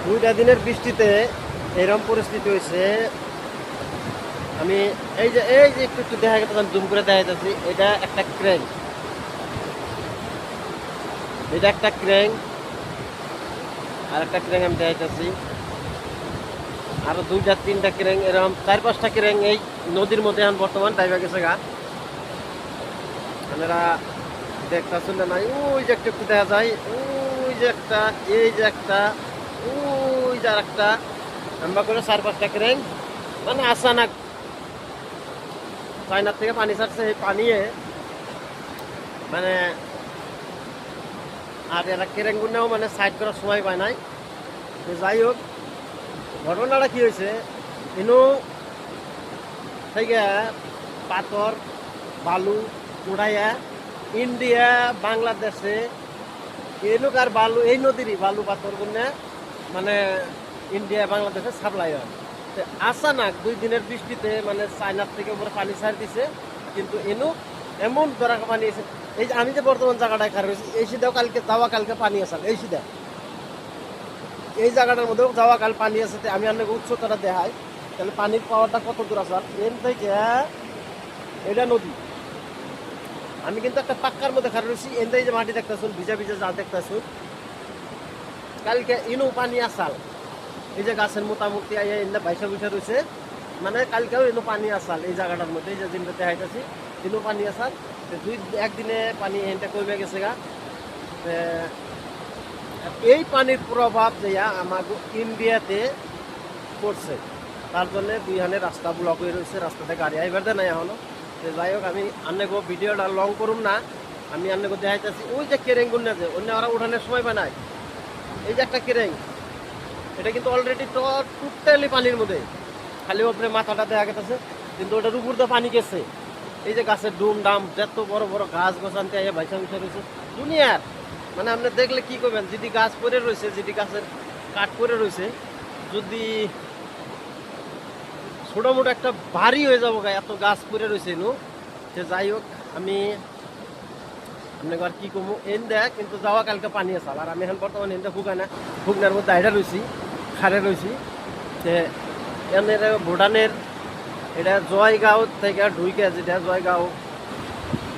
দুইটা দিনের বৃষ্টিতে এরকম পরিস্থিতি হয়েছে। আমি এই যে একটু একটু দেখা গেছে, জুম করে দেখা যাচ্ছি, এটা একটা ক্রেন, এটা একটা ক্রেন, আর একটা ক্রেন আমি দেখা যাচ্ছি, আরো দুইটা তিনটা ক্রেন, এরকম 4-5টা ক্রেন এই নদীর মধ্যে এখন বর্তমান ডাইভা গেছে গা। আপনারা দেখতেছেন না? ওই যে একটু একটু দেখা যায়, ওই যে একটা, এই যে একটা, ওই যে আর একটা, লম্বা করে 4-5টা ক্রেন, মানে আসানাক চায়নার থেকে পানি ছাড়ছে। এই পানিয়ে মানে আর এরা কেরেঙ্গুনেও মানে সাইড করার সময় পায় নাই। তো যাই হোক, ঘটনাটা কি হয়েছে, ইনু থেকে পাথর বালু উড়াইয়া ইন্ডিয়া বাংলাদেশে এনুকার বালু, এই নদীরই বালু পাথর গুনে মানে ইন্ডিয়া বাংলাদেশে সাপ্লাই হয়। আসানাক 2 দিনের বৃষ্টিতে মানে চায়নার থেকে উপরে পানি ছাড় দিছে, কিন্তু এনু এমন ধরা পানি এসে, এই যে আমি যে বর্তমান জায়গাটায় খারাপ হয়েছি, এই সিধাও কালকে যাওয়া কালকে পানি আসাল, এই সিধা এই জায়গাটার মধ্যেও যাওয়া কাল পানি আছে। আমি আপনাকে উচ্চতাটা দেখাই, তাহলে পানির পাওয়ারটা কত দূর আসাল। এর থেকে এটা নদী, আমি কিন্তু একটা পাক্কার মধ্যে খারাপ হয়েছি। এনতে যে মাটি দেখতেছুন, ভিজা ভিজা যা দেখতেছুন, কালকে ইনু পানি আসাল। এই যে গাছের মোটামুটি এনে বাইশা বৈশা রয়েছে, মানে কালকেও এনে পানি আসাল এই জায়গাটার মধ্যে, এই যে দিনটা দেখাইতেছি, এনু পানি আসাল। একদিনে পানি এনটা কমে গেছে গা। এই পানির প্রভাব যেয়া আমাকে ইন্ডিয়াতে পড়ছে, তার জন্য 2 হানে রাস্তা ব্লক হয়ে রয়েছে, রাস্তাতে গাড়ি আইবার দেয় নাই এখনো। যাই হোক, আমি আন্নাগো ভিডিওটা লং করুম না, আমি আন্নাগো দেখাইতেছি। ওই যে কেরেং গুন্না যে অন্য ওরা উঠানোর সময় বানায়, এই যে একটা কেরেং, এটা কিন্তু অলরেডি টোটালি পানির মধ্যে, খালি ওপরে মাথাটা দেখা গেছে, কিন্তু ওটার উপর দিয়ে পানি গেছে। এই যে গাছের ডুম ডাম, যত বড় বড় গাছ গোছানতে ভাইসা ভিসা রয়েছে দুনিয়ার, মানে আপনি দেখলে কি করবেন, যদি গাছ পরে রয়েছে, যদি গাছের কাঠ পরে রয়েছে, যদি ছোটো মোটো একটা ভারী হয়ে যাবো গা, এত গাছ পরে রয়েছে নু। যে যাই হোক, আমি আপনাকে আর কি কমু, এন দেখ কিন্তু যাওয়া কালকে পানি আসাল। আর আমি এখন বর্তমানে এনটা ফুকনার মধ্যে আইডা রয়েছি, খারে রয়েছি। এনের ভুটানের এটা জয়গাঁও থেকে ঢুকে, যেটা জয়গাঁও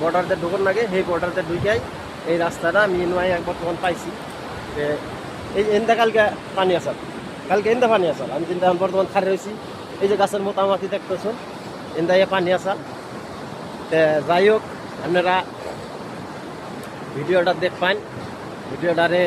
বর্ডারতে ঢুকন লাগে, সেই বর্ডারতে ঢুকাই এই রাস্তাটা আমি নয় বর্তমান পাইছি। এই এনদা কালকে পানি আসাল, কালকে এনদা পানি আসাল, আমি কিন্তু এখন বর্তমান খারে রয়েছি। এই যে গাছের মোটামুটি দেখতেছেন, এনদা পানি আসাল। যাই হোক, আপনারা ভিডিওটা দেখবেন, ভিডিওটারে